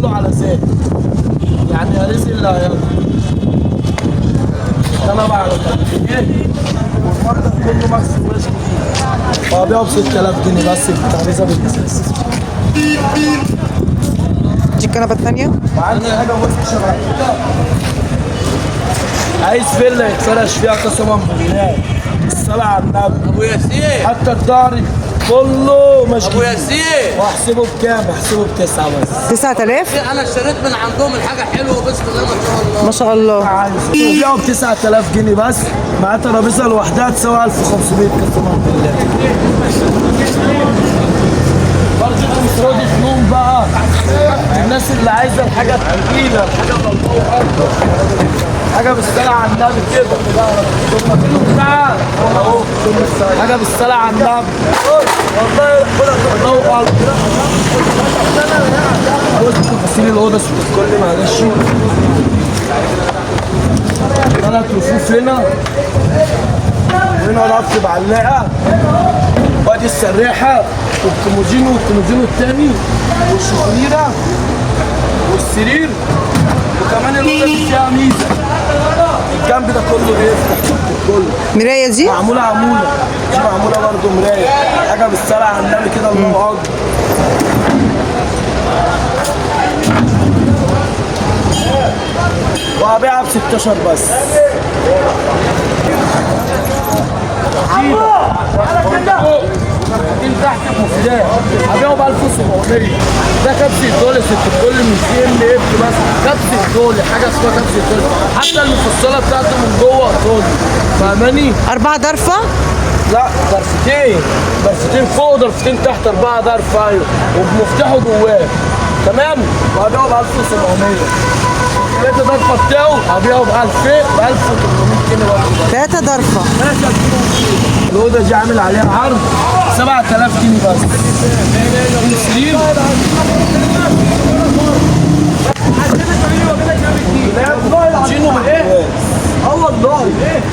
كله على ذات، يعني يا رزق اللي هياخده. انا بقى على ايه والمرضى كله ماكس وش جديد. هو بيعه ب 6000 جنيه بس التعريزه بالاساس. دي الكنبه الثانيه. وعندي حاجه بص شبه كده، عايز فيلا يتفرش فيها قسما بالله الصلاة على النبي. ابو ياسين حتى الدار كله مش ابو ياسين واحسبه بكام؟ بحسبه ب9 بس. 9000. انا اشتريت من عندهم الحاجه حلوه بسم الله ما شاء الله. ما شاء الله. عايز بيعوا ب 9000 جنيه بس، مع ترابيزه لوحدها تساوي 1500 قسما بالله. برضه المفروض فنون بقى الناس اللي عايزه الحاجه الثقيله، الحاجه المطلوبه اكتر، حاجه بالصلاه على النبي كده. تعال اهو حاجه بالصلاه على النبي والله الله اكبر. بص تفاصيل الاوضه كل معلش. 3 رفوف هنا، وهنا رف بعلاقه، وادي السراحه والكومودينو التاني والشفونيره والسرير، وكمان الاوضه دي فيها ميزه الجنب ده كله بيفتح كله. مرايه دي معموله دي معموله برضه مرايه، حاجه بالصلاه على النبي كده الله اكبر. وهبيعها ب 16 بس. دي تحت مفيدات هبيعه ب 1700. ده كبس الدولي ست الكل من سي ام اف بس، كبس الدولي حاجه اسمها كبس الدولي، حتى المفصله بتاعته من جوه دولي، فاهماني؟ 4 ضرفه. لا ضرفتين فوق ضرفتين تحت، 4 ضرف ايوه، وبمفتاحه جواه تمام. وهبيعه ب 1700. 3 ضرفه بتاعه هبيعه ب 1800 جنيه برضه. 3 ضرفه. الأوضة دي عامل عليها عرض 7000 جنيه بس. السرير جينو بالجواز. والله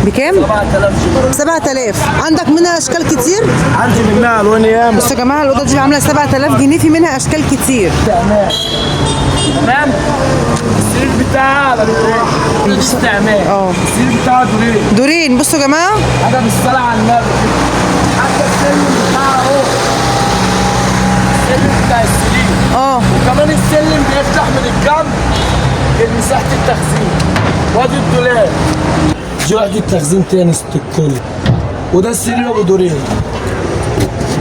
بكام؟ 7000 جنيه. 7000. عندك منها اشكال كتير؟ عندي منها ألوان ياما. بصوا يا جماعه الاوضه دي عامله 7000 جنيه، في منها اشكال كتير. تمام. السرير بتاعها على دورين. استعمال. السرير بتاعها دورين. بصوا يا جماعه حاجة بالصلاة على النبي. حتى السلم بتاعها اهو. السلم بتاع السرير. وكمان السلم بيفتح من الجنب لمساحة التخزين. وادي الدولاب. دي وحدة تخزين تاني ست الكل. وده السرير ابو دورين.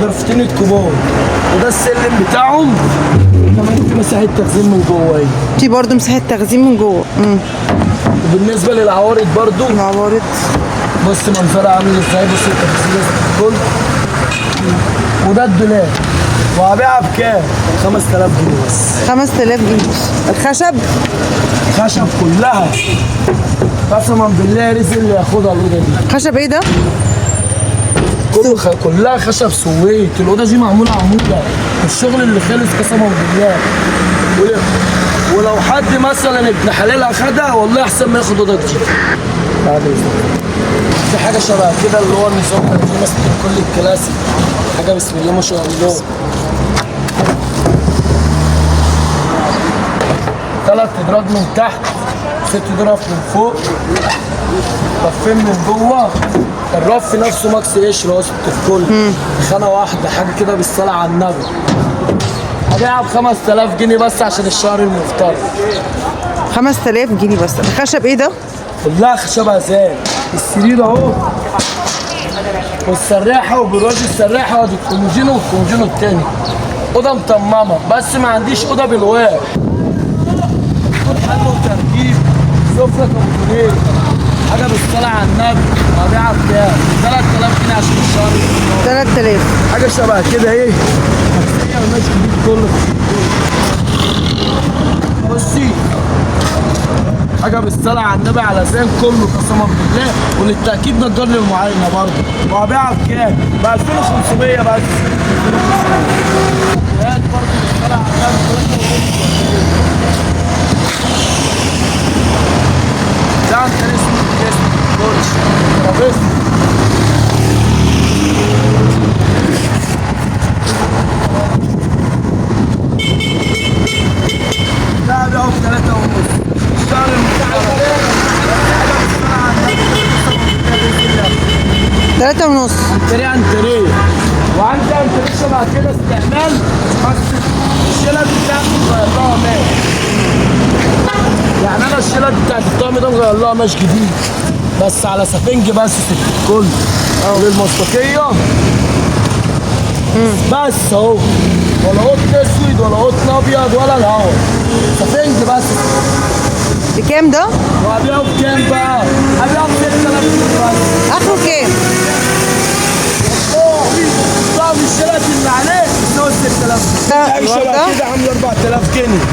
ضرفتين الكبار. وده السلم بتاعهم. وكمان في مساحة تخزين من جوه اهي. في برضه مساحه تخزين من جوه. وبالنسبة للعوارض برضو العوارض بص منظرها عامل ازاي، بص التفاصيل الكل. وده الدولاب وهبيعها بكام؟ 5000 جنيه بس. 5000 جنيه. الخشب خشب كلها قسما بالله رزق اللي ياخدها الاوضه دي. خشب ايه ده؟ كلها خشب سويت. الاوضه دي معموله عموله، الشغل اللي خلص قسما بالله. ولو حد مثلا ابن حلال اخدها والله احسن ما ياخد اوضه جديده. بعد اذنك في حاجه شبه كده اللي هو النظام دي مثلا كل الكلاسيك، حاجه بسم الله ما شاء الله. 3 ادراج من تحت، 6 ادراج من فوق، رفين من جوه. الرف نفسه ماكس قشره وسط الكل، خانه واحده، حاجه كده بالصلاه على النبي. هبيعها ب 5000 جنيه بس عشان الشهر المفترض. 5000 جنيه بس. الخشب ايه ده؟ كلها خشبها زان. السرير اهو والسراحه وبراج السراحه وادي الكومودينو والكومودينو التاني. اوضه مطممه بس ما عنديش اوضه بالواق. حل وتركيب سفره كومودينو، حاجه بالصلاه على النبي. هبيعها بكام؟ 3000 جنيه عشان الشهر. 3000. حاجه شبه كده ايه؟ ماشي جديد كله. بصي حاجه بالصلاه على النبي على زين كله قسما بالله، وللتاكيد نجار للمعاينه برضه. وهبيعها بكام؟ ب 2500 بس. هات برضه بالصلاه على النبي. ده عن طريق اسمه كوتش ترابيزه. 3 ونص. انتريه انتريه. وعندي انتريه شبه كده استعمال، بس الشيلات بتاعتي مغير لها قماش. يعني انا الشيلات بتاعت الطقم ده مغير لها قماش جديد، بس على سفنج بس ست الكل. للمصداقية بس اهو، ولا قطن اسود ولا قطن ابيض ولا الهوا، سفنج بس. بكام ده؟ وهبيعه بكام بقى؟ هبيعه ب 6000 جنيه بس. اخره كام؟ طعم الشيلات اللي عليه بتساوي 6000. ده اي شبه الوردة؟ كده عامله 4000 جنيه.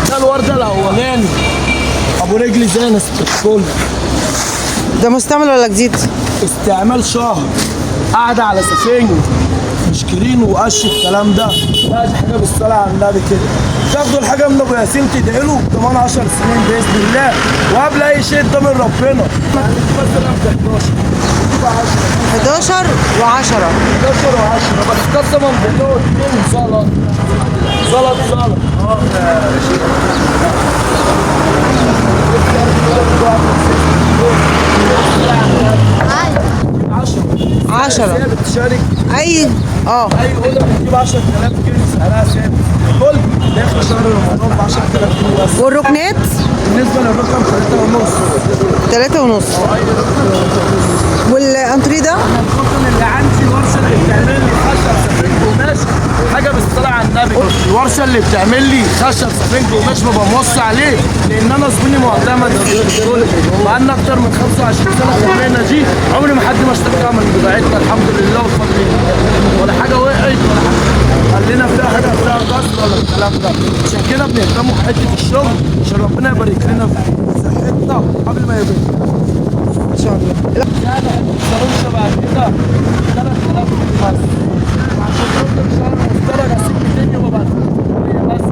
ده الورده الاولاني ابو رجل زي ست الكل. ده مستعمل ولا جديد؟ استعمال شهر، قاعده على سفنج، مش كرين وقش الكلام ده. لا دي حاجه بالصلاه على النبي كده. تاخدوا الحاجه من ابو ياسين تدعي له كمان 10 سنين باذن الله، وقبل اي شيء ده من ربنا. مثلا 11 و10. 11 و10 بس قسما بالله اتنين زلط زلط زلط. عشرة. بتشارك اي اي اوضه بتجيب 10000 جنيه، سعرها ثابت. كل داخل شهر رمضان ب 10000 جنيه بس. والركنات؟ بالنسبه للرقم 3 ونص. 3 ونص. والانتريه ده؟ القطن اللي عندي الورشه اللي بتعمل لي خشب سفنج وقماش، حاجه بالصلاه على النبي. الورشه اللي بتعمل لي خشب سفنج وقماش ببقى موصي عليه، لان انا زبوني معتمد بقالنا اكتر من 25 سنه في المهنه دي. عمري ما حد ما اشتكى من بضاعتنا الحمد لله والفضل لله، ولا حاجه وقعت ولا حاجه قال لنا فيها حاجه فيها كسر ولا الكلام ده. عشان كده بنهتموا بحته الشغل عشان ربنا يبارك لنا في صحتنا قبل ما يبارك. ان شاء الله. يعني الصاروخ شبه كده 3000 جنيه بس. عشان خاطر شهر مفترض اسيب الدنيا وبعد بس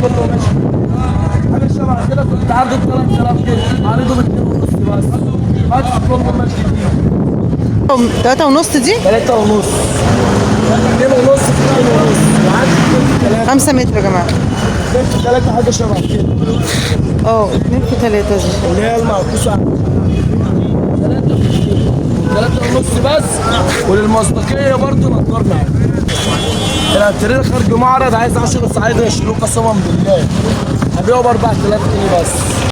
كله ماشي. حاجه شبه كده كنت عارضه ب 3000 جنيه، عارضه ب 2.5 بس كله ماشي. 3 ونص دي؟ 3 ونص 2 ونص 2 ونص وعندي 5 متر يا جماعه. 3 حاجه شبه كده. 2 في 3 دي. اللي هي المعكوسه 3 ونص بس. وللمصداقية برضه نضرنا الانتريه خارج معرض، عايز 10 صعايدة يشيلوه قسما بالله هبيعه ب 4000 جنيه بس.